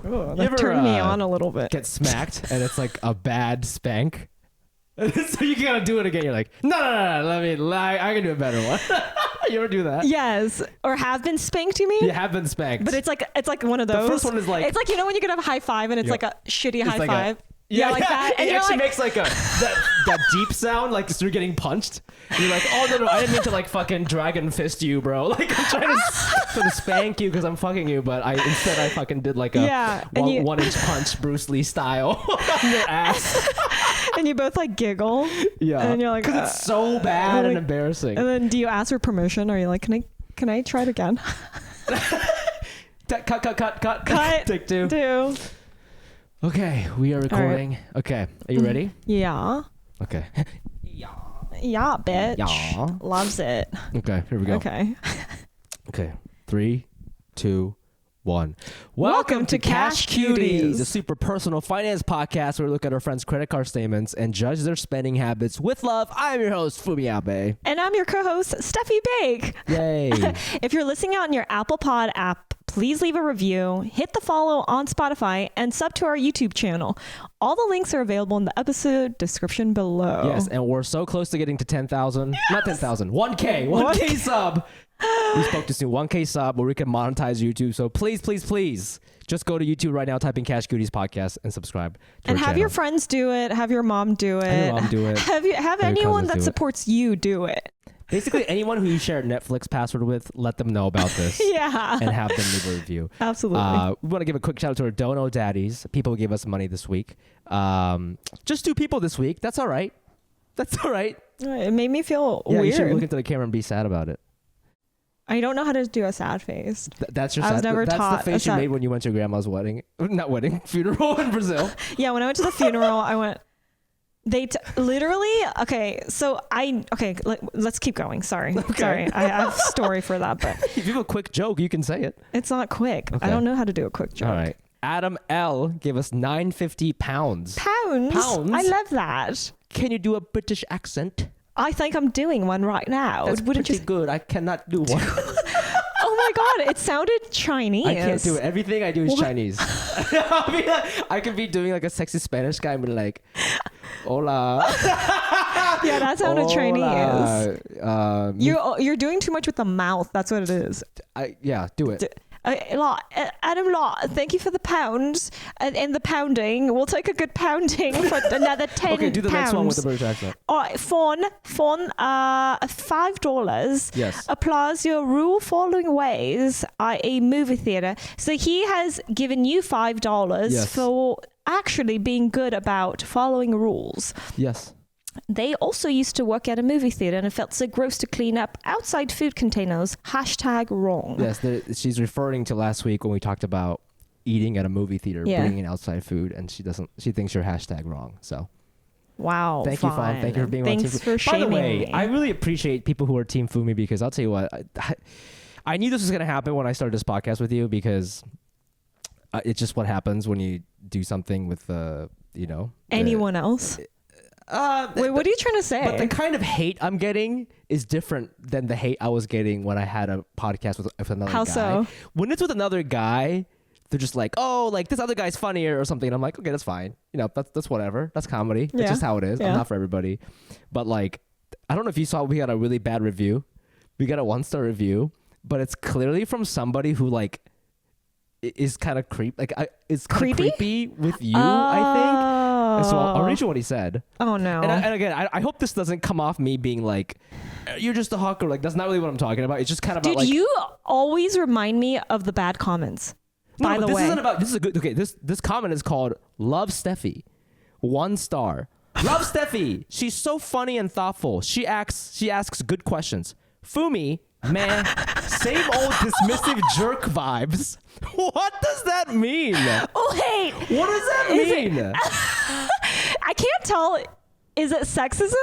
Oh, that turned me on a little bit. Get smacked and it's like a bad spank. So you gotta do it again. You're like, no, I can do a better one. You ever do that? Yes. Or have been spanked, you mean? You have been spanked. But it's like one of those. The first one is like, it's like, you know when you could have a high five and it's like a shitty high like five? Yeah, like that. And it you're actually like, makes like that deep sound, like you're getting punched. And you're like, oh no, I didn't mean to like fucking dragon fist you, bro. Like I'm trying to spank you because I'm fucking you, but instead I fucking did like a 1 inch punch, Bruce Lee style, on your ass. And you both like giggle. Yeah. And you're like, because it's so bad and embarrassing. And then do you ask for permission? Are you like, can I try it again? Cut. Take two. Okay, we are recording. Right. Okay, are you ready? Yeah. Okay. Yeah, bitch. Yeah. Loves it. Okay, here we go. Okay. Okay, 3, 2, 1. Welcome to Cash Cuties, a super personal finance podcast where we look at our friends' credit card statements and judge their spending habits with love. I'm your host, Fumi. And I'm your co-host, Steffie Bake. Yay. If you're listening on your Apple Pod app, please leave a review, hit the follow on Spotify, and sub to our YouTube channel. All the links are available in the episode description below. Yes, and we're so close to getting to 10,000. Yes! Not 10,000. 1K sub. We spoke to soon. 1K sub where we can monetize YouTube. So please, just go to YouTube right now, type in Cash Cuties Podcast, and subscribe. And have your friends do it. Have your mom do it. Have your mom do it. Have anyone that supports you do it. Basically, anyone who you share a Netflix password with, let them know about this. Yeah. And have them leave a review. Absolutely. We want to give a quick shout out to our Dono Daddies, people who gave us money this week. Just 2 people this week. That's all right. It made me feel weird. You should look into the camera and be sad about it. I don't know how to do a sad face. That's your sad. I was never taught. That's the face you made when you went to your grandma's funeral in Brazil. Yeah, when I went to the funeral, I went. Literally. Okay, so let's keep going. Sorry. I have a story for that, but if you have a quick joke, you can say it. It's not quick. Okay. I don't know how to do a quick joke. All right. Adam L gave us £9.50. Pounds. I love that. Can you do a British accent? I think I'm doing one right now. That's pretty good. I cannot do one. Oh my God, it sounded Chinese. I can't do it. Everything I do is Chinese. I could be doing like a sexy Spanish guy and be like, hola. Yeah, that sounded Chinese. You're doing too much with the mouth. That's what it is. Do it. Adam Law, thank you for the pounds and the pounding. We'll take a good pounding for another 10 Okay, do the pounds. next one with the British accent. All right, Fawn, $5. Yes. Applies your rule following ways, i.e. movie theater. So he has given you $5 for actually being good about following rules. Yes. They also used to work at a movie theater and it felt so gross to clean up outside food containers. #wrong. Yes, she's referring to last week when we talked about eating at a movie theater, bringing in outside food, and she thinks you're #wrong. So, wow. Thank you, Fawn. Thank you for being on Team Fumi. For shaming me. By the way, me. I really appreciate people who are Team Fumi because I'll tell you what, I knew this was going to happen when I started this podcast with you because it's just what happens when you do something with, anyone else. Wait, what are you trying to say? But the kind of hate I'm getting is different than the hate I was getting when I had a podcast with another guy. How so? When it's with another guy, they're just like, oh, like this other guy's funnier or something. And I'm like, okay, that's fine. That's whatever. That's comedy. That's just how it is. I'm not for everybody. But like, I don't know if you saw, we got a really bad review. We got a 1-star review, but it's clearly from somebody who like is kind of is kind of creepy with you, I think. So I'll read you what he said. Oh no! And again, I hope this doesn't come off me being like, "You're just a hawker." Like that's not really what I'm talking about. It's just kind of about, dude. You always remind me of the bad comments. By the way, this isn't about. This is a good. Okay, this comment is called "Love Steffie," 1 star. Love Steffie. She's so funny and thoughtful. She asks good questions. Fumi, man, same old dismissive jerk vibes. What does that mean? Oh, wait. What does that mean? I can't tell. Is it sexism?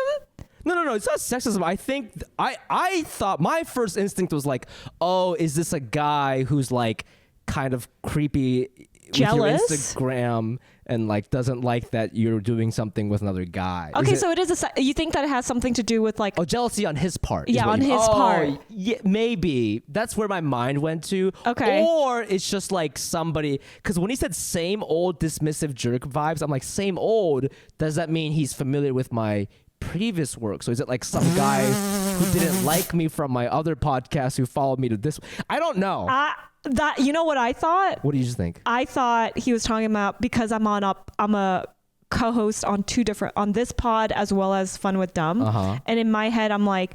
No, it's not sexism. I think I thought my first instinct was like, oh, is this a guy who's like kind of creepy jealous with your Instagram and like doesn't like that you're doing something with another guy. Okay, so it is you think that it has something to do with like jealousy on his part. Yeah, on his part. Yeah, maybe that's where my mind went to. Okay. Or it's just like somebody, because when he said same old dismissive jerk vibes, I'm like, same old. Does that mean he's familiar with my previous work? So is it like some guy who didn't like me from my other podcast who followed me to this? I don't know. That, you know what I thought? What do you just think? I thought he was talking about, because I'm a co-host on on this pod as well as Fun with Dumb. And in my head, I'm like,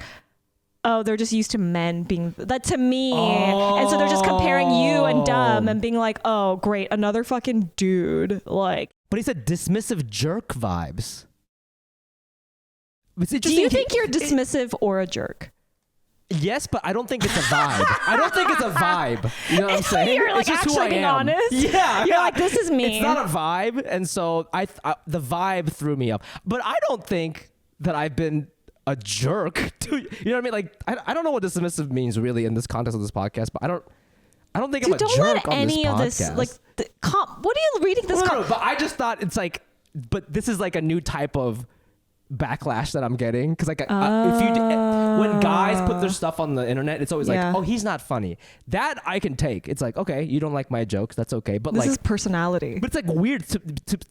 oh, they're just used to men being that to me. And so they're just comparing you and Dumb and being like, oh, great, another fucking dude. Like, but he said dismissive jerk vibes. Do you think you're dismissive or a jerk? Yes, but I don't think it's a vibe. I don't think it's a vibe. You know what I'm saying? You're like it's just actually who I being am. honest. Yeah. You're like, this is me. It's not a vibe. And so the vibe threw me up. But I don't think that I've been a jerk to, you know what I mean? Like, I don't know what dismissive means really in this context of this podcast, but I don't think I'm a jerk on this podcast. Like, what are you reading this? No, but I just thought it's like, but this is like a new type of backlash that I'm getting, because like when guys put their stuff on the internet, it's always like, oh, he's not funny. That I can take. It's like, okay, you don't like my jokes, that's okay, but this like is personality. But it's like weird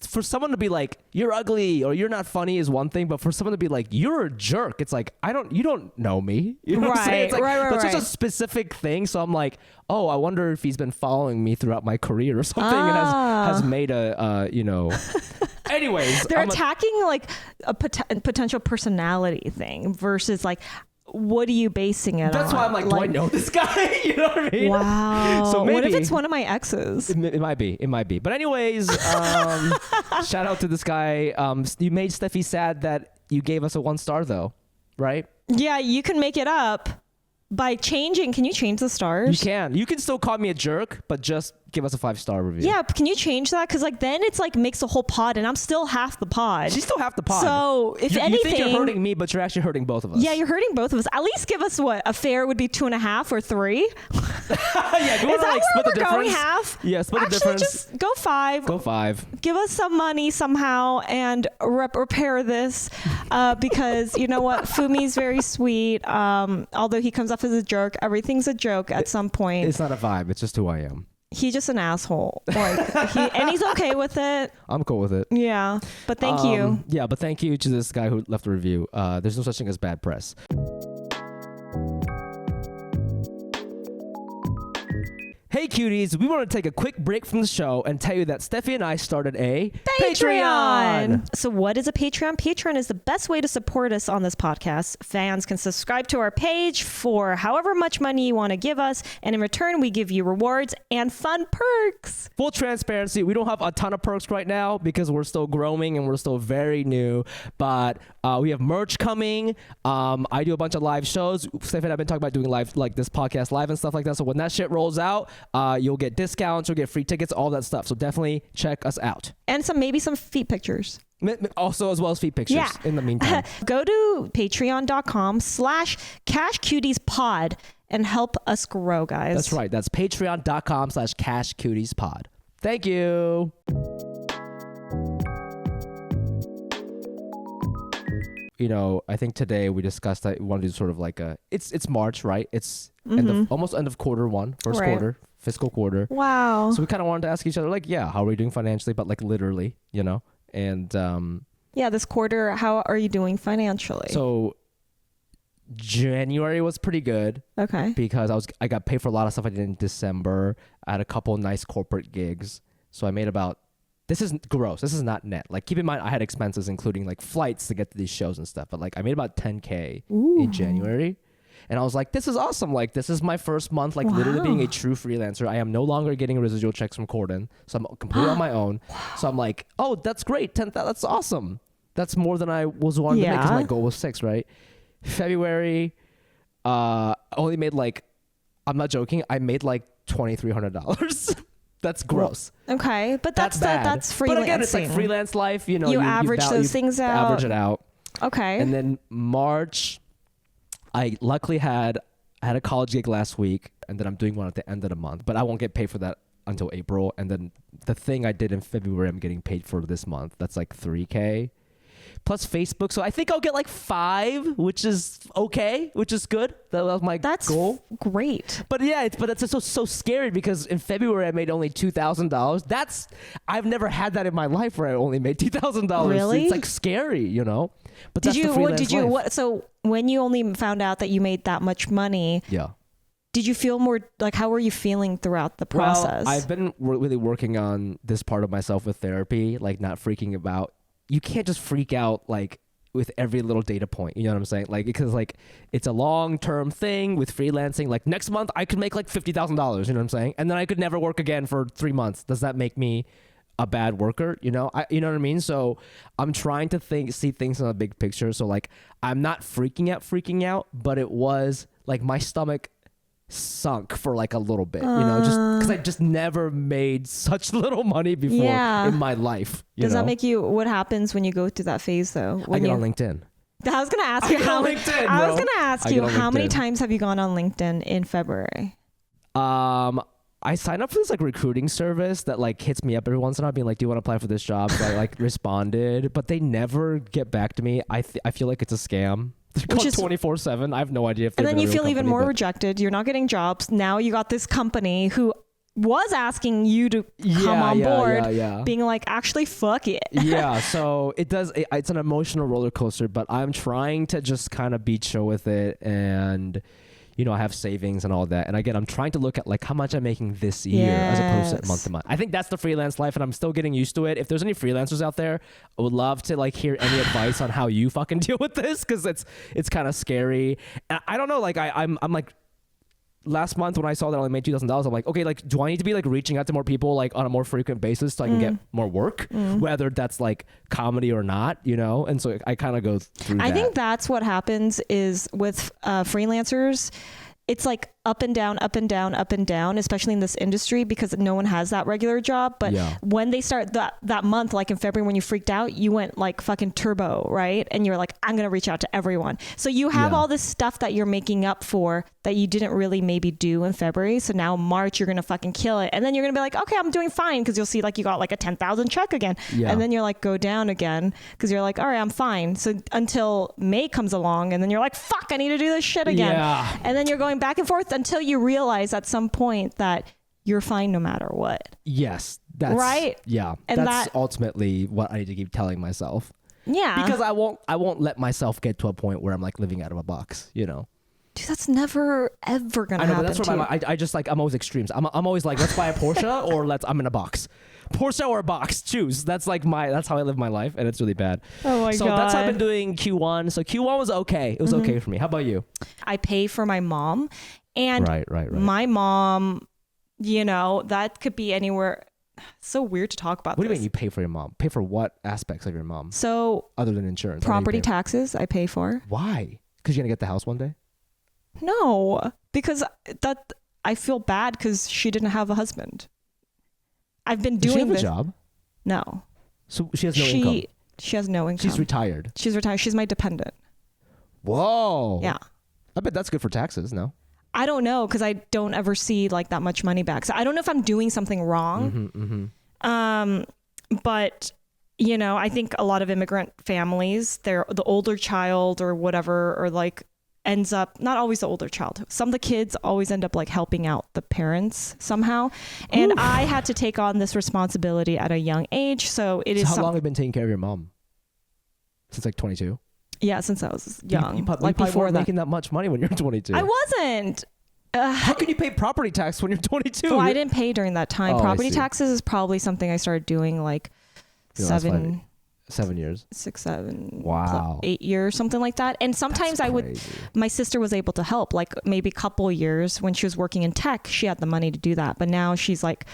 for someone to be like, you're ugly or you're not funny is one thing, but for someone to be like, you're a jerk, it's like, you don't know me, you know what I'm saying? It's like, that's just a specific thing. So I'm like, oh, I wonder if he's been following me throughout my career or something and has made a anyways, they're attacking like a potential personality thing versus like, what are you basing it on? That's why I'm like, do I know this guy? You know what I mean? Wow. So maybe, what if it's one of my exes? It might be. But anyways, shout out to this guy. You made Steffie sad that you gave us a 1 star though, right? Yeah, you can make it up by changing. Can you change the stars? You can. You can still call me a jerk, but just give us a 5-star review. Yeah, can you change that? Because like then it's like makes the whole pod, and I'm still half the pod. She's still half the pod. So if anything, you think you're hurting me, but you're actually hurting both of us. Yeah, you're hurting both of us. At least give us what a fair would be 2.5 or 3. Yeah, do you is that like, where split the we're difference? going half? Yeah, split actually, the difference. Just go 5. Go 5. Give us some money somehow and repair this, because you know what, Fumi's very sweet. Although he comes off as a jerk, everything's a joke at some point. It's not a vibe. It's just who I am. He's just an asshole. Like, and he's okay with it. I'm cool with it. Yeah, but thank you. Yeah, but thank you to this guy who left a review. There's no such thing as bad press. Hey cuties, we want to take a quick break from the show and tell you that Steffi and I started a Patreon. So what is a Patreon? Patreon is the best way to support us on this podcast. Fans can subscribe to our page for however much money you want to give us, and in return we give you rewards and fun perks. Full transparency, we don't have a ton of perks right now because we're still growing and we're still very new, but we have merch coming. I do a bunch of live shows. Steffi and I have been talking about doing live, like this podcast live and stuff like that. So when that shit rolls out, you'll get discounts, you'll get free tickets, all that stuff. So definitely check us out. And maybe some feet pictures. Also, as well as feet pictures in the meantime. Go to patreon.com/CashCutiesPod and help us grow, guys. That's right. That's patreon.com/CashCutiesPod. Thank you. You know, I think today we discussed that we want to do sort of like it's March, right? It's almost end of quarter one, first quarter, fiscal quarter. Wow. So we kind of wanted to ask each other, like, how are we doing financially? But like literally, you know? And this quarter, how are you doing financially? So January was pretty good. Okay. Because I got paid for a lot of stuff I did in December. I had a couple nice corporate gigs. So I made about, this is gross. This is not net. Like, keep in mind, I had expenses, including like flights to get to these shows and stuff. But like, I made about $10K in January. And I was like, this is awesome. Like, this is my first month, like literally being a true freelancer. I am no longer getting residual checks from Corden. So I'm completely on my own. So I'm like, oh, that's great. That's awesome. That's more than I was wanting to make because my goal was 6, right? February, only made like, I'm not joking, I made like $2,300. That's gross. Okay, but that's freelancing. But again, it's like freelance life. You know, you average those things out. Average it out. Okay. And then March, I luckily had a college gig last week, and then I'm doing one at the end of the month. But I won't get paid for that until April, and then the thing I did in February I'm getting paid for this month. That's like $3,000 plus Facebook. So I think I'll get like 5, which is okay, which is good. That was my goal. That's great. But yeah, it's so scary because in February I made only $2,000. I've never had that in my life where I only made $2,000. Really? It's like scary, you know. But that's the freelance life. So when you only found out that you made that much money, yeah, did you feel more like, how were you feeling throughout the process? Well, I've been really working on this part of myself with therapy, like not freaking about. You can't just freak out like with every little data point. You know what I'm saying? Like, because like it's a long-term thing with freelancing. Like next month I could make like $50,000. You know what I'm saying? And then I could never work again for 3 months. Does that make me a bad worker? You know, you know what I mean? So I'm trying to see things in a big picture. So like I'm not freaking out, but it was like my stomach sunk for like a little bit, you know, just because I just never made such little money before in my life. Does that make you, what happens when you go through that phase though? I get on LinkedIn. I was going to ask you how many times have you gone on LinkedIn in February? I signed up for this like recruiting service that like hits me up every once in a while being like, do you want to apply for this job? So I like responded, but they never get back to me. I feel like it's a scam. Which is 24/7. I have no idea if they're. And then you feel even more rejected. You're not getting jobs. Now you got this company who was asking you to come on board, being like, actually, fuck it. Yeah. So it's an emotional roller coaster, but I'm trying to just kind of be chill with it, and you know, I have savings and all that. And again, I'm trying to look at like how much I'm making this year as opposed to month to month. I think that's the freelance life, and I'm still getting used to it. If there's any freelancers out there, I would love to like hear any advice on how you fucking deal with this, because it's kind of scary. And I don't know, like I'm like, last month when I saw that I only made $2,000, I'm like, okay, like do I need to be like reaching out to more people like on a more frequent basis so I can get more work, whether that's like comedy or not, you know? And so I kind of go through that. I think that's what happens is with freelancers. It's like up and down, up and down, up and down, especially in this industry, because no one has that regular job. But when they start that month, like in February, when you freaked out, you went like fucking turbo, right? And you're like, I'm going to reach out to everyone. So you have all this stuff that you're making up for that you didn't really maybe do in February. So now March, you're going to fucking kill it. And then you're going to be like, okay, I'm doing fine. Cause you'll see like you got like a 10,000 check again. Yeah. And then you're like, go down again. Cause you're like, all right, I'm fine. So until May comes along, and then you're like, fuck, I need to do this shit again. Yeah. And then you're going back and forth until you realize at some point that you're fine no matter what. Yes. That's right. Yeah. And that's ultimately what I need to keep telling myself. Yeah. Because I won't let myself get to a point where I'm like living out of a box, you know? Dude, that's never ever gonna happen. But that's what I just like, I'm always extremes. I'm always like, let's buy a Porsche or I'm in a box. Porsche or a box, choose. That's how I live my life, and it's really bad. Oh my God. So that's how I've been doing Q1. So Q1 was okay. It was okay for me. How about you? I pay for my mom, and my mom, you know, that could be anywhere. So weird to talk about. What do you mean you pay for your mom? Pay for what aspects of your mom? So other than insurance, property taxes I pay for. Why? Because you're gonna get the house one day? No, because that I feel bad because she didn't have a husband. I've been doing this. Does she have a job? No. So she has no income? She has no income. She's retired? She's retired. She's my dependent. Whoa. Yeah. I bet that's good for taxes, no? I don't know, because I don't ever see like that much money back. So I don't know if I'm doing something wrong. But, you know, I think a lot of immigrant families, they're the older child or whatever, or like ends up, not always the older child. Some of the kids always end up like helping out the parents somehow. And I had to take on this responsibility at a young age. So it is. How long have you been taking care of your mom? Since like 22? Yeah, since I was young. You probably weren't making that much money when you were 22. I wasn't. How can you pay property tax when you're 22? Well, I didn't pay during that time. Property taxes is probably something I started doing like 7 years, 6, 7, wow, 8 years, something like that. And sometimes my sister was able to help, like maybe a couple years when she was working in tech, she had the money to do that. But now she's like,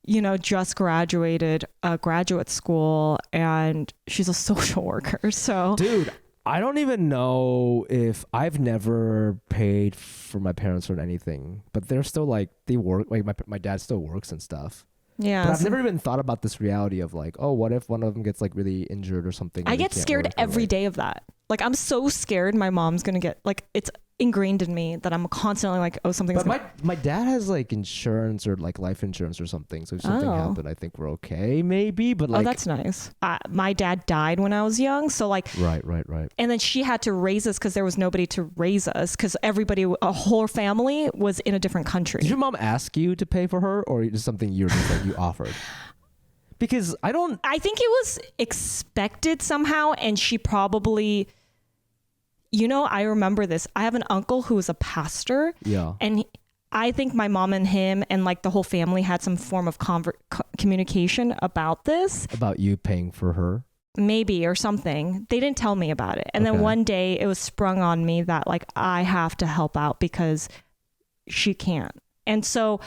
you know, just graduated graduate school, and she's a social worker. So, dude, I don't even know if I've never paid for my parents or anything, but they're still like, they work, like my dad still works and stuff. Yeah. But I've never even thought about this reality of like, oh, what if one of them gets like really injured or something? I get scared every day of that. Like, I'm so scared my mom's going to get, like, it's ingrained in me that I'm constantly like, oh, something's But my dad has like insurance or like life insurance or something. So if something happened, I think we're okay, maybe. But like, that's nice. My dad died when I was young, so like, right. And then she had to raise us because there was nobody to raise us because a whole family was in a different country. Did your mom ask you to pay for her, or is it something you just like you offered? Because I think it was expected somehow, and she probably. I remember this. I have an uncle who was a pastor. Yeah. And I think my mom and him and like the whole family had some form of communication about this. About you paying for her? Maybe, or something. They didn't tell me about it. And then one day it was sprung on me that like I have to help out because she can't. And so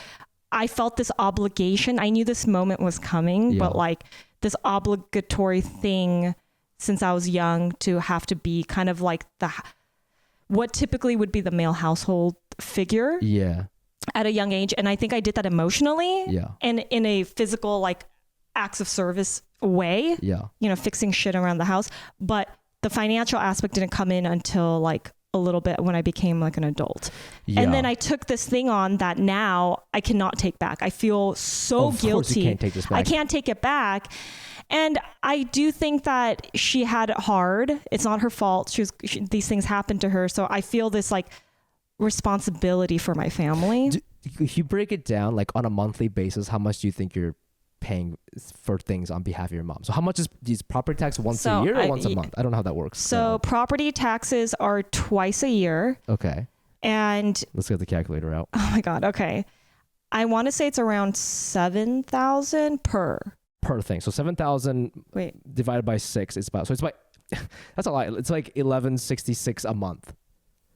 I felt this obligation. I knew this moment was coming, but like this obligatory thing since I was young to have to be kind of like what typically would be the male household figure at a young age. And I think I did that emotionally and in a physical, like acts of service way, fixing shit around the house. But the financial aspect didn't come in until like a little bit when I became like an adult. And then I took this thing on that now I cannot take back. I feel so guilty. Of course you can't take this back. I can't take it back. And I do think that she had it hard. It's not her fault. These things happened to her. So I feel this like responsibility for my family. If you break it down, like on a monthly basis, how much do you think you're paying for things on behalf of your mom? So how much is property tax once a year or once a month? I don't know how that works. So property taxes are twice a year. Okay. And let's get the calculator out. Oh my God. Okay. I want to say it's around 7,000 per thing. So 7,000 divided by 6 is about, that's a lot. It's like 1,166 a month.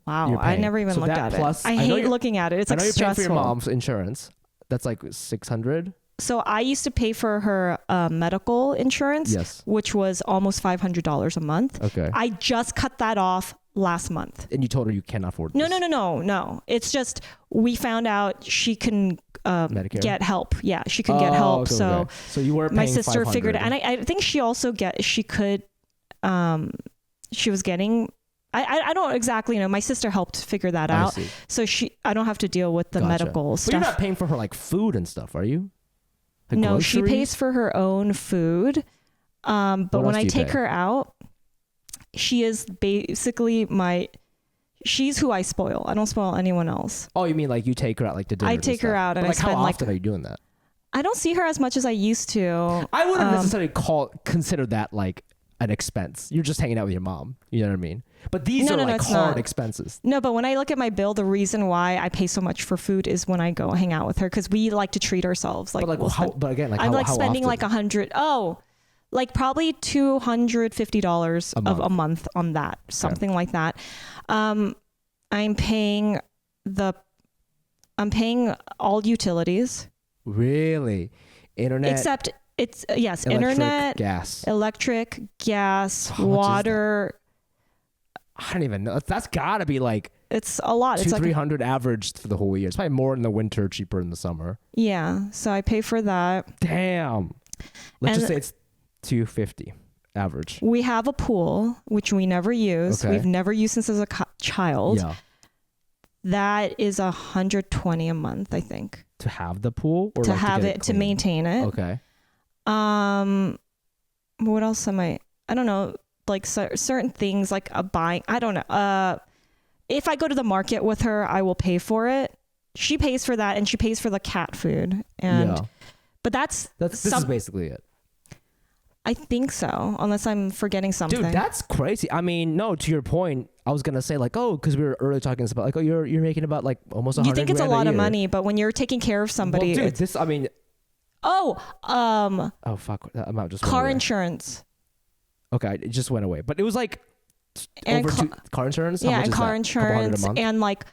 Wow. I never even looked at it. I hate looking at it. It's like stressful. I know you're paying for your mom's insurance. That's like 600. So I used to pay for her medical insurance, which was almost $500 a month. Okay. I just cut that off last month. And you told her you can't afford this? No. It's just we found out she can get help. Yeah, she can get help. Okay. So you were paying my sister 500. figured it, and I think she also she was getting. I don't exactly know. My sister helped figure that out. So I don't have to deal with the medical stuff. But you're not paying for her like food and stuff, are you? Like no, groceries? She pays for her own food. But when I take her out, she is basically she's who I spoil. I don't spoil anyone else. Oh, you mean like you take her out like to dinner? I take her out and like I spend how often are you doing that? I don't see her as much as I used to. I wouldn't necessarily consider that like an expense. You're just hanging out with your mom. You know what I mean? But these are like hard expenses. No, but when I look at my bill, the reason why I pay so much for food is when I go hang out with her because we like to treat ourselves. Like, I'm like spending like $100. Oh, like probably $250 a month on that, something like that. I'm paying all utilities. Really? Internet? Except it's internet, electric, gas, water. I don't even know. That's gotta be like it's a lot. It's like 300 averaged for the whole year. It's probably more in the winter, cheaper in the summer. Yeah, so I pay for that. Damn. Let's just say it's 250 average. We have a pool which we never use. We've never used since as a child. Yeah. That is $120 a month, I think. To have the pool, or to like have it to maintain it. Okay. What else am I don't know. Like certain things like buying, I don't know. If I go to the market with her, I will pay for it. She pays for that and she pays for the cat food. But this is basically it. I think so, unless I'm forgetting something. Dude, that's crazy. I mean, no, to your point, I was going to say like, because we were earlier talking about like, you're making about like almost $100,000 You think it's a lot of money, but when you're taking care of somebody. Well, dude, oh, fuck. That amount just car insurance. Okay, it just went away. But it was like car insurance? Yeah, and car insurance and like,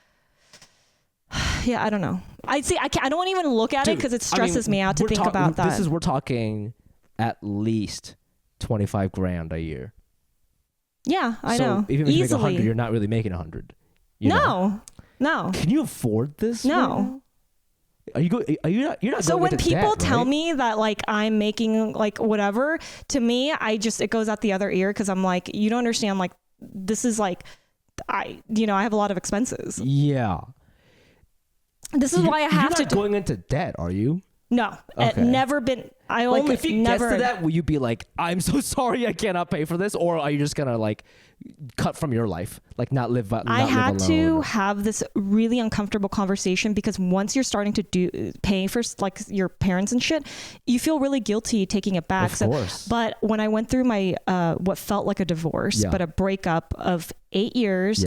yeah, I don't know. I don't want to even look at it because it stresses me out to think about that. We're talking at least $25,000 a year. Yeah, I know. Even if you make 100, you're not really making 100. No. Can you afford this? No. You're not. So when people tell me that like I'm making like whatever, to me, it goes out the other ear because I'm like, you don't understand like this is like, I have a lot of expenses. Yeah. This is why I have to. You're not going into debt, are you? No, okay. Never been. I like only if it never. gets to that, will you be like, I'm so sorry, I cannot pay for this, or are you just gonna like cut from your life, like not live? I had to have this really uncomfortable conversation because once you're starting to pay for like your parents and shit, you feel really guilty taking it back. Of course. But when I went through my what felt like a divorce, but a breakup of 8 years,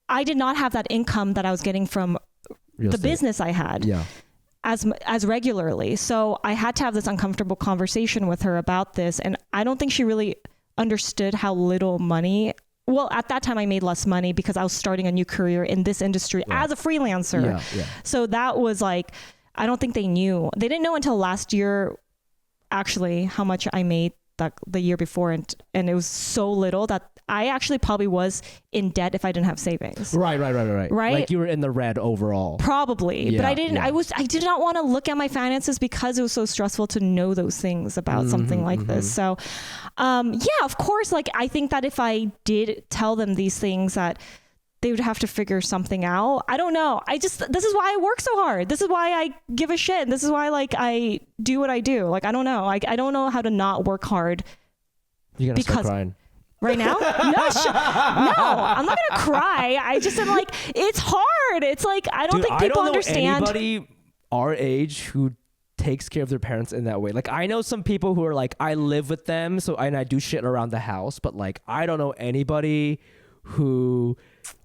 I did not have that income that I was getting from the business I had. Yeah. As regularly. So I had to have this uncomfortable conversation with her about this. And I don't think she really understood how little money. Well, at that time I made less money because I was starting a new career in this industry as a freelancer. Yeah. So that was like, I don't think they knew. They didn't know until last year, actually, how much I made the year before. And it was so little that I actually probably was in debt if I didn't have savings. Right. Like you were in the red overall. Probably. But I didn't, I did not want to look at my finances because it was so stressful to know those things about something like this. So, of course, like I think that if I did tell them these things that they would have to figure something out. I don't know. This is why I work so hard. This is why I give a shit. This is why like I do what I do. Like, I don't know. I don't know how to not work hard. You're going to start crying. Right now? No, I'm not gonna cry. I just am like, it's hard. It's like, I don't think people understand. Anybody our age who takes care of their parents in that way. Like I know some people who are like, I live with them, and I do shit around the house, but like I don't know anybody who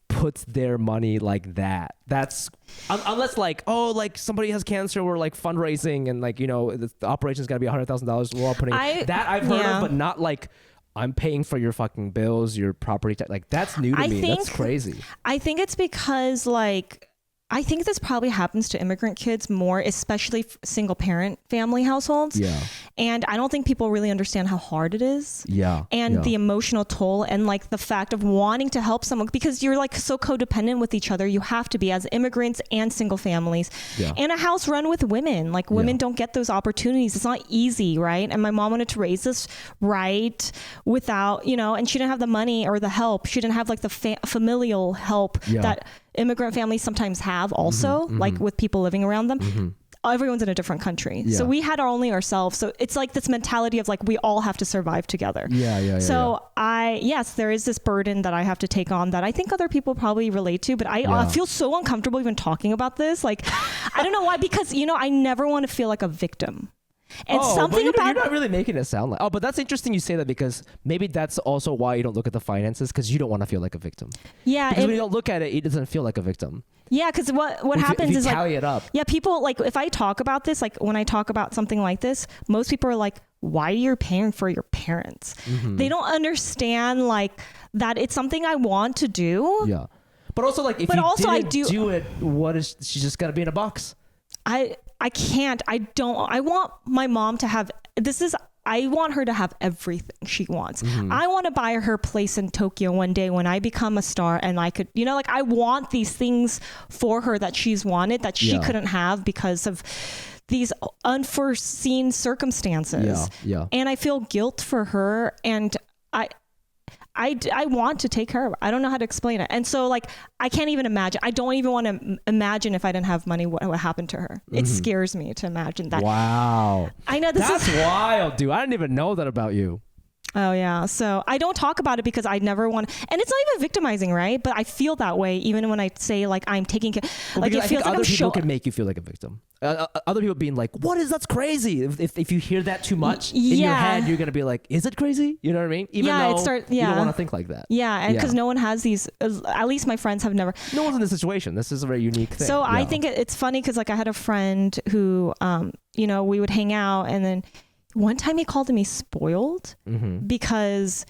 puts their money like that. That's unless like, oh, like somebody has cancer, we're like fundraising and like, the operation's gotta be $100,000. We're all putting that I've heard of, but not like I'm paying for your fucking bills, your property tax. Like that's new to me. That's crazy. I think it's because like, I think this probably happens to immigrant kids more, especially single parent family households. Yeah. And I don't think people really understand how hard it is. Yeah. And the emotional toll and like the fact of wanting to help someone because you're like so codependent with each other. You have to be as immigrants and single families. Yeah. And a house run with women. Like women don't get those opportunities. It's not easy, right? And my mom wanted to raise us right without, and she didn't have the money or the help. She didn't have like the familial help that immigrant families sometimes have also, like with people living around them. Everyone's in a different country. So we had only ourselves. So it's like this mentality of like, we all have to survive together. So there is this burden that I have to take on that I think other people probably relate to, but I feel so uncomfortable even talking about this. Like, I don't know why, because, I never want to feel like a victim. And something but you're not really making it sound like. Oh, but that's interesting you say that because maybe that's also why you don't look at the finances because you don't want to feel like a victim. Yeah, because when you don't look at it, it doesn't feel like a victim. Yeah, because what happens is tally it up. Yeah, people like if I talk about this, like when I talk about something like this, most people are like, "Why are you paying for your parents?" They don't understand like that it's something I want to do. Yeah, but also like if I do it, what is she just gotta be in a box? I can't. I want my mom to have, I want her to have everything she wants. I want to buy her place in Tokyo one day when I become a star and I could, like I want these things for her that she's wanted that she couldn't have because of these unforeseen circumstances. Yeah. And I feel guilt for her and I want to take care of her. I don't know how to explain it. And so like, I can't even imagine. I don't even want to imagine if I didn't have money, what happened to her. It scares me to imagine that. Wow. I know that's wild, dude. I didn't even know that about you. Oh yeah. So I don't talk about it because I never want, and it's not even victimizing, right? But I feel that way even when I say like I'm taking care. Like it feels like other people can make you feel like a victim. Other people being like, that's crazy. If you hear that too much in your head, you're gonna be like, is it crazy? You know what I mean? Even though you don't want to think like that. Yeah, and because no one has these. At least my friends have never. No one's in this situation. This is a very unique thing. So I think it's funny because like I had a friend who, we would hang out and then. One time he called me spoiled because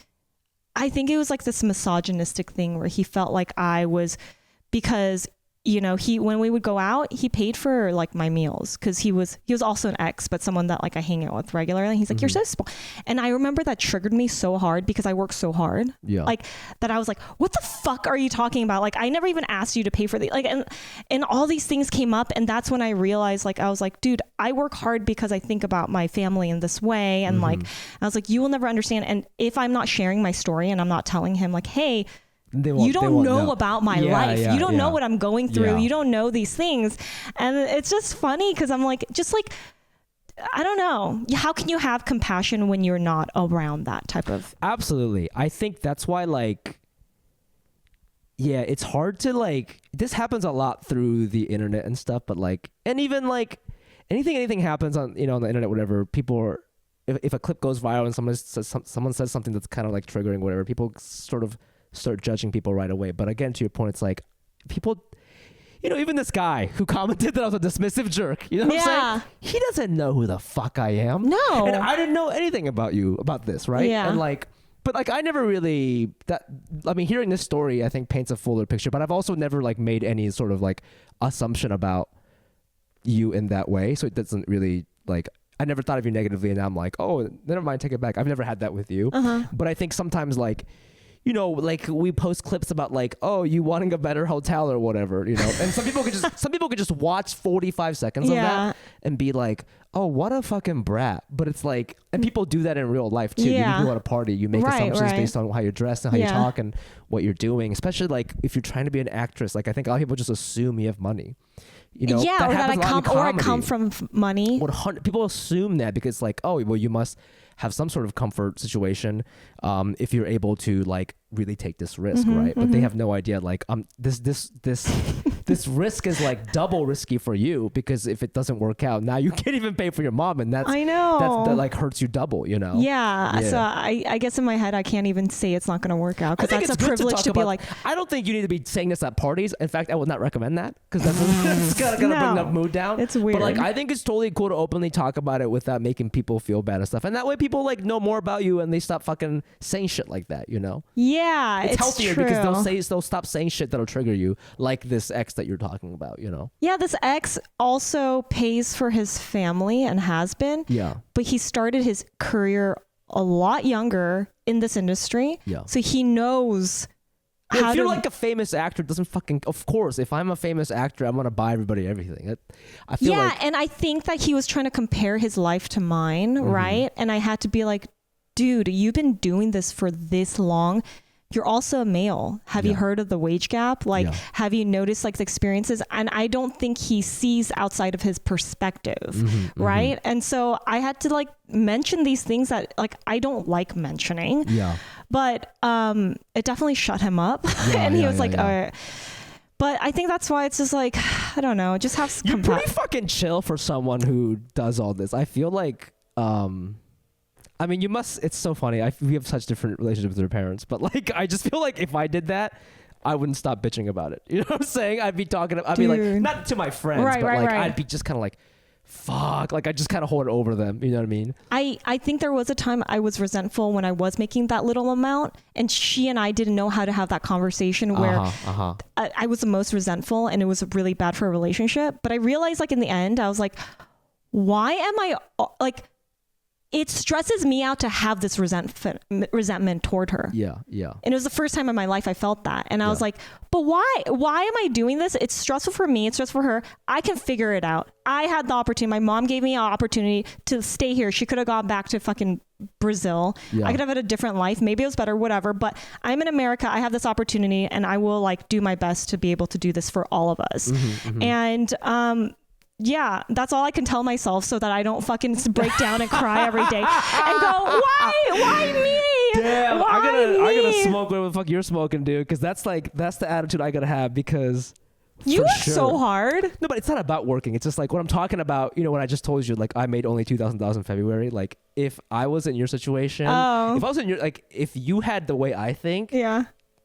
I think it was like this misogynistic thing where he felt like I was, because you know, when we would go out, he paid for like my meals because he was also an ex, but someone that like I hang out with regularly. He's like, you're so small. And I remember that triggered me so hard because I work so hard. Yeah. Like that I was like, what the fuck are you talking about? Like, I never even asked you to pay for the, like, and all these things came up. And that's when I realized, like, I was like, dude, I work hard because I think about my family in this way. And like, I was like, you will never understand. And if I'm not sharing my story and I'm not telling him like, hey, you don't know about my life. You don't know what I'm going through. You don't know these things. And it's just funny because I'm like, just like, I don't know. How can you have compassion when you're not around that type of... Absolutely. I think that's why, like, yeah, it's hard to, like, this happens a lot through the internet and stuff, but like, and even like anything happens on, you know, on the internet, whatever, people are, if a clip goes viral and someone says something that's kind of like triggering, whatever, people sort of start judging people right away. But again, to your point, it's like people, you know, even this guy who commented that I was a dismissive jerk, you know what I'm saying? He doesn't know who the fuck I am. No. And I didn't know anything about this, right? Yeah. And like, but like I never really, hearing this story I think paints a fuller picture, but I've also never like made any sort of like assumption about you in that way. So it doesn't really like, I never thought of you negatively and now I'm like, oh, never mind, take it back. I've never had that with you. But I think sometimes like, you know, like we post clips about like, oh, you wanting a better hotel or whatever, you know, and some people could just watch 45 seconds of that and be like, oh, what a fucking brat. But it's like, and people do that in real life too. You go at a party, you make assumptions based on how you're dressed and how you talk and what you're doing, especially like if you're trying to be an actress. Like I think a lot of people just assume you have money. You know, or that I come from money. People assume that because like, oh, well, you must have some sort of comfort situation if you're able to like really take this risk, right? But they have no idea like this risk is like double risky for you because if it doesn't work out, now you can't even pay for your mom, and that's, I know, that like hurts you double, you know? Yeah. So I guess in my head I can't even say it's not going to work out because that's a privilege to be like. I don't think you need to be saying this at parties. In fact, I would not recommend that because that's gonna bring the mood down. It's weird. But like I think it's totally cool to openly talk about it without making people feel bad and stuff, and that way people like know more about you and they stop fucking saying shit like that, you know? Yeah, it's healthier true. Because they'll stop saying shit that'll trigger you, like this ex that you're talking about, you know? Yeah, this ex also pays for his family and has been. Yeah. But he started his career a lot younger in this industry. Yeah. So he knows if you're like a famous actor, doesn't fucking, of course, if I'm a famous actor, I'm going to buy everybody everything. I feel like, and I think that he was trying to compare his life to mine, right? And I had to be like, dude, you've been doing this for this long. You're also a male. Have you heard of the wage gap? Like, have you noticed like the experiences? And I don't think he sees outside of his perspective, right? And so I had to like mention these things that like I don't like mentioning. Yeah. But it definitely shut him up. And he was like, all right. But I think that's why it's just like, I don't know, just have You're pretty fucking chill for someone who does all this. I feel like I mean, you must, it's so funny. We have such different relationships with our parents, but like, I just feel like if I did that, I wouldn't stop bitching about it. You know what I'm saying? I'd be like, not to my friends, but like, I'd be just kind of like, fuck. Like, I just kind of hold it over them. You know what I mean? I think there was a time I was resentful when I was making that little amount, and she and I didn't know how to have that conversation where I was the most resentful and it was really bad for a relationship. But I realized like in the end, I was like, why am I like, it stresses me out to have this resentment toward her. Yeah, yeah. And it was the first time in my life I felt that. And I was like, but why? Why am I doing this? It's stressful for me. It's stressful for her. I can figure it out. I had the opportunity. My mom gave me an opportunity to stay here. She could have gone back to fucking Brazil. Yeah. I could have had a different life. Maybe it was better, whatever. But I'm in America. I have this opportunity and I will like do my best to be able to do this for all of us. And, yeah, that's all I can tell myself so that I don't fucking break down and cry every day and go, why me? Damn, why I gotta smoke whatever the fuck you're smoking, dude. Because that's the attitude I gotta have because you work so hard. No, but it's not about working. It's just like what I'm talking about. You know, when I just told you, like I made only $2,000 in February. Like if I was in your situation, if I was in your, like if you had the way I think,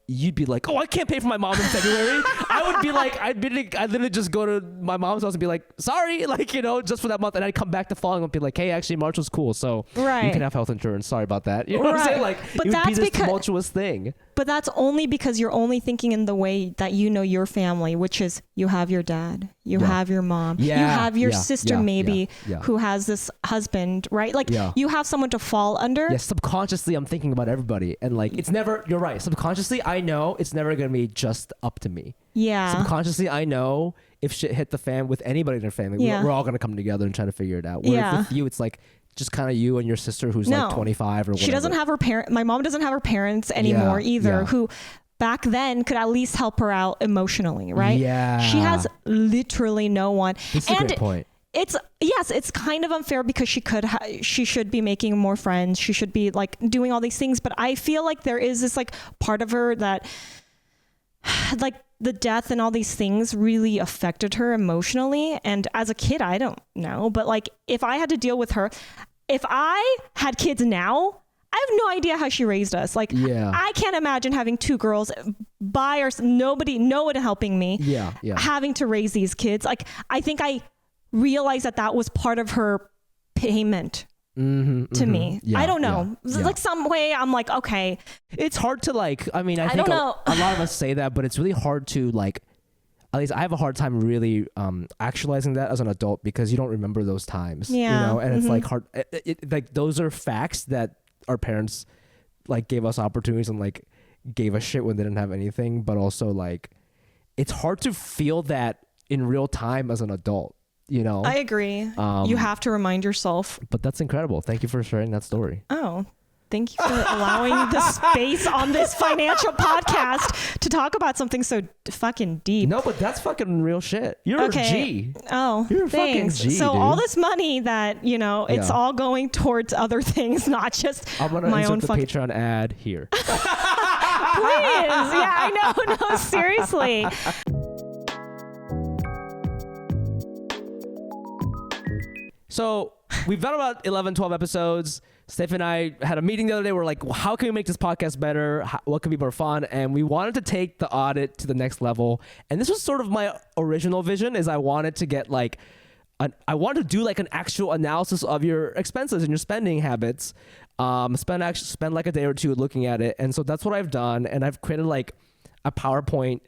you'd be like, oh, I can't pay for my mom in February. I would be like, I'd literally just go to my mom's house and be like, sorry, like, you know, just for that month. And I'd come back the following and be like, hey, actually, March was cool. So you can have health insurance. Sorry about that. You know what I'm saying? Like, but it would be this tumultuous thing. But that's only because you're only thinking in the way that you know your family, which is you have your dad, you have your mom, you have your sister maybe who has this husband, right? Like you have someone to fall under. Yeah, subconsciously I'm thinking about everybody, and like it's never, you're right, subconsciously I know it's never going to be just up to me. Yeah. Subconsciously I know if shit hit the fan with anybody in their family, we're all going to come together and try to figure it out. Where with you, it's like just kind of you and your sister who's like 25 or whatever. She doesn't have her parent. My mom doesn't have her parents anymore either, who back then could at least help her out emotionally, right? Yeah. She has literally no one. That's a great point. It's kind of unfair because she should be making more friends. She should be like doing all these things. But I feel like there is this like part of her that like the death and all these things really affected her emotionally. And as a kid, I don't know, but like if I had to deal with her, if I had kids now, I have no idea how she raised us. Like, I can't imagine having two girls by or no one helping me, having to raise these kids. Like, I think I realized that was part of her payment to me. I don't know. Like some way I'm like, okay. It's hard to like, I mean, I think a lot of us say that, but it's really hard to like, at least I have a hard time really actualizing that as an adult because you don't remember those times, you know, and it's like hard. Like those are facts that our parents like gave us opportunities and like gave us shit when they didn't have anything, but also like it's hard to feel that in real time as an adult. You know, I agree. You have to remind yourself. But that's incredible. Thank you for sharing that story. Oh, thank you for allowing the space on this financial podcast to talk about something so fucking deep. No, but that's fucking real shit. You're a G. Oh, you're a fucking G. So dude. All this money that, you know, it's all going towards other things, not just I'm gonna my own insert the Patreon ad here. Please. Yeah, I know. No, seriously. So we've done about 11, 12 episodes. Steph and I had a meeting the other day. We're like, well, how can we make this podcast better? What could be more fun? And we wanted to take the audit to the next level. And this was sort of my original vision is I wanted to get like, I wanted to do like an actual analysis of your expenses and your spending habits. Spend like a day or two looking at it. And so that's what I've done. And I've created like a PowerPoint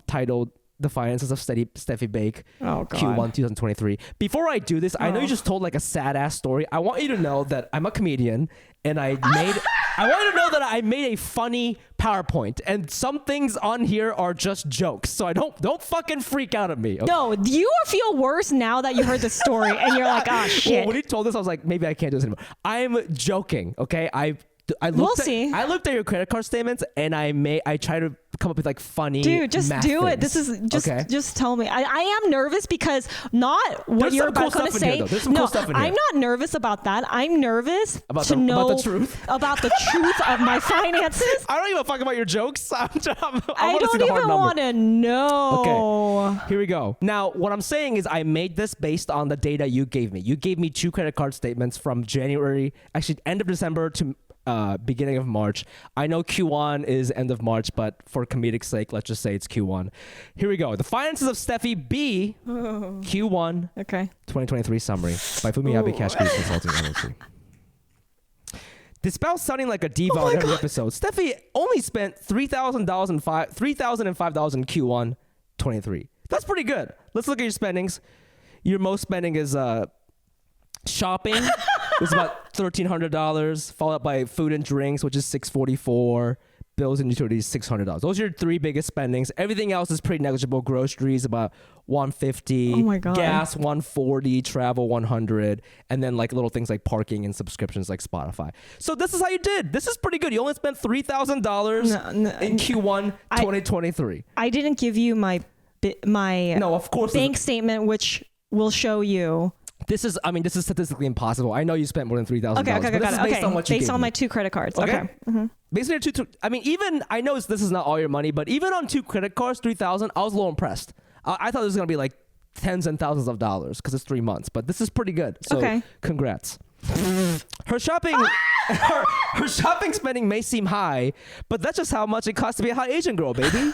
titled The Finances of Steffie Bake, Q1 2023. Before I do this, I know you just told like a sad ass story. I want you to know that I'm a comedian and I want you to know that I made a funny PowerPoint and some things on here are just jokes. So I don't fucking freak out at me. Okay? No, you feel worse now that you heard the story and you're like, oh shit. Well, when he told this, I was like, maybe I can't do this anymore. I'm joking. Okay. I looked at your credit card statements and I try to come up with like funny just do it. This is just tell me. I am nervous because not what There's you're about going to say. There's some cool stuff in here. I'm not nervous about that. I'm nervous about to know about the truth of my finances. I don't even fuck about your jokes. I don't even want to know. Okay, here we go. Now, what I'm saying is I made this based on the data you gave me. You gave me 2 credit card statements from January, actually end of December to beginning of March. I know Q1 is end of March, but for comedic sake, let's just say it's Q1. Here we go. The Finances of Steffie B, Q1 2023 summary by Fumi Cuties Consulting LLC. Despite sounding like a diva on every episode, Steffie only spent $3,005 in Q1 23. That's pretty good. Let's look at your spendings. Your most spending is shopping. It's about $1,300, followed by food and drinks, which is $644. Bills and utilities, $600. Those are your 3 biggest spendings. Everything else is pretty negligible. Groceries, about $150. Oh my God. Gas, $140. Travel, $100. And then like little things like parking and subscriptions like Spotify. So this is how you did. This is pretty good. You only spent $3,000 in Q1 2023. I didn't give you my no, of course bank statement, which will show you. This is statistically impossible. I know you spent more than $3,000. Okay, This is based on what you based on me. my 2 credit cards. Okay. Mm-hmm. Based on your 2, I mean, even I know this is not all your money, but even on 2 credit cards, $3,000, I was a little impressed. I thought it was gonna be like tens and thousands of dollars because it's 3 months, but this is pretty good. So congrats. Her shopping, her shopping spending may seem high, but that's just how much it costs to be a hot Asian girl, baby.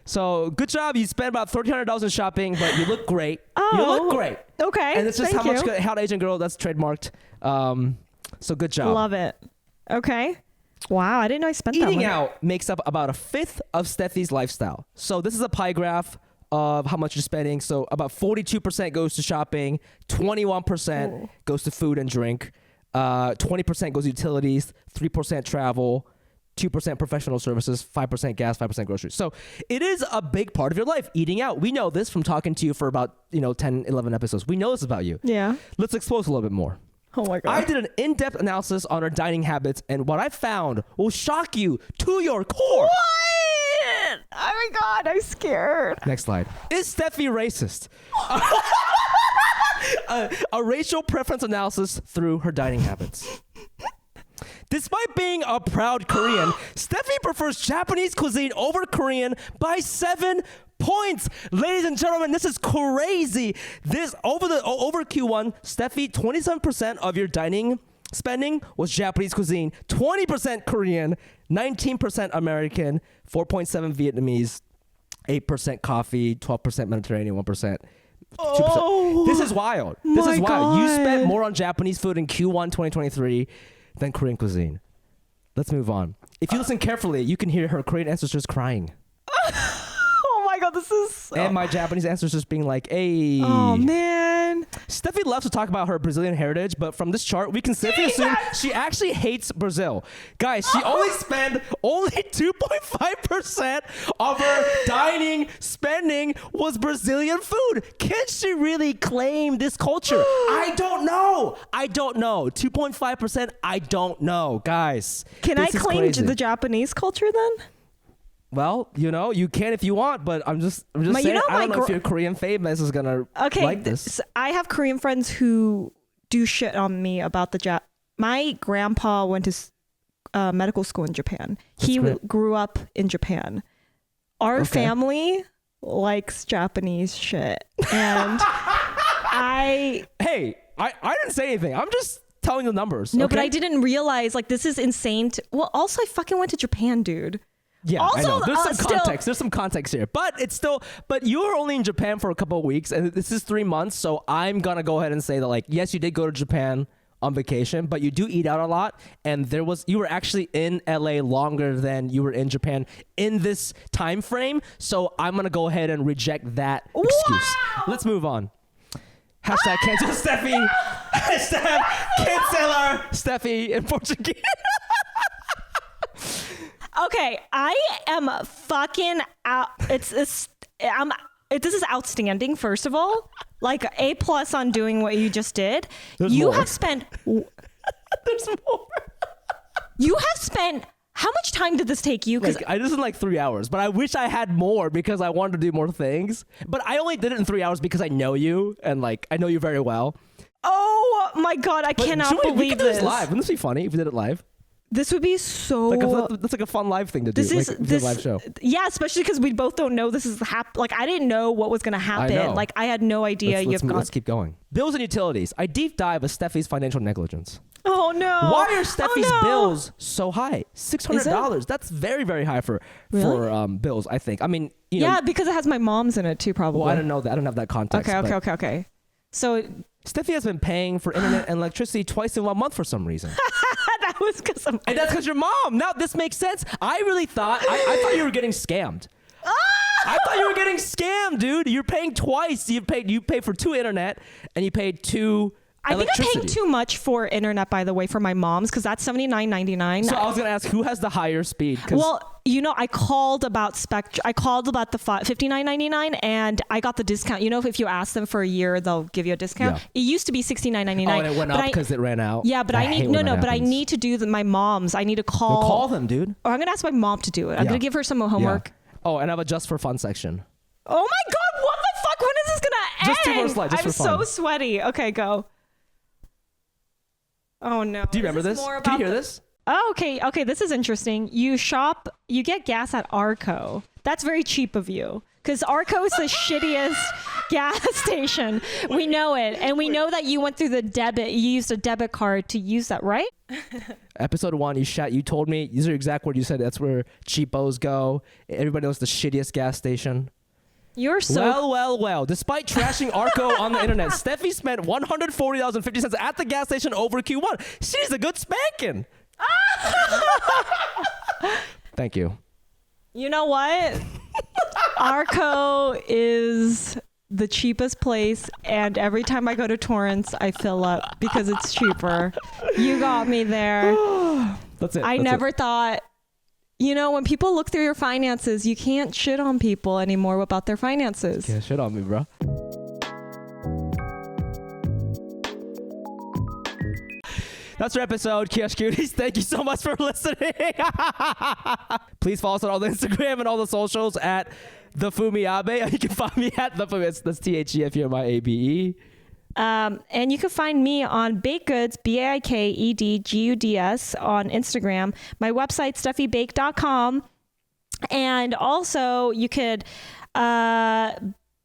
So good job. You spent about $1,300 in shopping, but you look great. You look great. Okay. And it's just how much hot Asian girl, that's trademarked. So good job. Love it. Okay. Wow, I didn't know I spent that much. Eating out makes up about a fifth of Steffie's lifestyle. So this is a pie graph of how much you're spending. So about 42% goes to shopping, 21% goes to food and drink, 20% goes to utilities, 3% travel, 2% professional services, 5% gas, 5% groceries. So it is a big part of your life, eating out. We know this from talking to you for about 10, 11 episodes. We know this about you. Yeah. Let's expose a little bit more. Oh my God. I did an in-depth analysis on our dining habits, and what I found will shock you to your core. What? Oh my God, I'm scared. Next slide. Is Steffie racist? A racial preference analysis through her dining habits. Despite being a proud Korean, Steffie prefers Japanese cuisine over Korean by 7 points. Ladies and gentlemen, this is crazy. This over Q1, Steffie, 27% of your dining spending was Japanese cuisine, 20% Korean, 19% American, 4.7 Vietnamese, 8% coffee, 12% Mediterranean, 1%. 2%. Oh, this is wild. This is wild. God. You spent more on Japanese food in Q1 2023 than Korean cuisine. Let's move on. If you listen carefully, you can hear her Korean ancestors crying. Oh my God, this is so... And my Japanese ancestors being like, hey. Oh man. Steffie loves to talk about her Brazilian heritage, but from this chart, we can safely assume she actually hates Brazil. Guys, she only spent 2.5% of her dining spending was Brazilian food. Can she really claim this culture? I don't know. 2.5%, I don't know. Guys, Can I claim the Japanese culture then? Well, you can if you want, but I'm just saying, I don't know if your Korean famous is gonna like this. I have Korean friends who do shit on me about my grandpa went to medical school in Japan. He grew up in Japan. Our family likes Japanese shit, and I didn't say anything. I'm just telling the numbers. No, but I didn't realize also I fucking went to Japan, dude. Yeah, also, I know. There's some context. There's some context here, but you were only in Japan for a couple of weeks, and this is 3 months. So I'm gonna go ahead and say that, yes, you did go to Japan on vacation, but you do eat out a lot, and you were actually in LA longer than you were in Japan in this time frame. So I'm gonna go ahead and reject that excuse. Let's move on. Hashtag cancel Steffie. Hashtag cancelar Steffie in Portuguese. Okay, I am fucking out. This is outstanding. First of all, A+ on doing what you just did. There's more. Have spent. There's more. You have spent. How much time did this take you? This is 3 hours, but I wish I had more because I wanted to do more things. But I only did it in 3 hours because I know you and I know you very well. Oh my God, I cannot believe we could do this. Live. Wouldn't this be funny if we did it live? This would be so... That's a fun live thing to do. This a live show. Yeah, especially because we both don't know this is I didn't know what was going to happen. I had no idea. Let's keep going. Bills and utilities. I deep dive of Steffie's financial negligence. Oh no! Why are Steffie's bills so high? $600. That's very, very high for bills. I think. I mean, because it has my mom's in it too. Probably. Well, I don't know that. I don't have that context. Okay. So Steffie has been paying for internet and electricity twice in 1 month for some reason. That was because and that's because your mom. Now this makes sense. I really thought I thought you were getting scammed. I thought you were getting scammed, dude. You're paying twice. You paid for 2 internet and you paid 2 I think I'm paying too much for internet, by the way, for my mom's because that's $79.99. So I was gonna ask who has the higher speed. Well, I called about I called about the $59.99 and I got the discount. If you ask them for a year, they'll give you a discount. Yeah. It used to be $69.99. Oh, and it went up because it ran out. Yeah, but I need to do my mom's. I need to call. Call them, dude. Or I'm gonna ask my mom to do it. I'm gonna give her some homework. Yeah. Oh, and I have a just for fun section. Oh my God! What the fuck? When is this gonna end? Just 2 more slides. I'm so sweaty. Okay, go. Oh no. Do you remember this? Can you hear this? Oh, okay. This is interesting. You get gas at Arco. That's very cheap of you. Because Arco is the shittiest gas station. We know it. And we know that you went through you used a debit card to use that, right? Episode 1, you told me, these are your exact words. You said that's where cheapos go. Everybody knows the shittiest gas station. You're so... Well. Despite trashing Arco on the internet, Steffie spent $140.50 at the gas station over Q1. She's a good spanking. Thank you. You know what? Arco is the cheapest place, and every time I go to Torrance, I fill up because it's cheaper. You got me there. That's it. I never thought, when people look through your finances, you can't shit on people anymore about their finances. Can't shit on me, bro. That's our episode, Cash Cuties. Thank you so much for listening. Please follow us on all the Instagram and all the socials at the Fumi Abe. You can find me at the Fumi. That's THEFUMIABE. And you can find me on Baked Goods, BAIKEDGUDS on Instagram. My website, SteffieBake.com. And also you could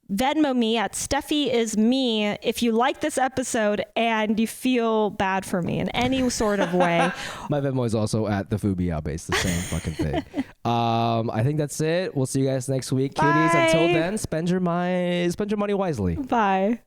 Venmo me at Steffie is me if you like this episode and you feel bad for me in any sort of way. My Venmo is also at the Fumi Abe. It's the same fucking thing. I think that's it. We'll see you guys next week, cuties. Until then, spend your money wisely. Bye.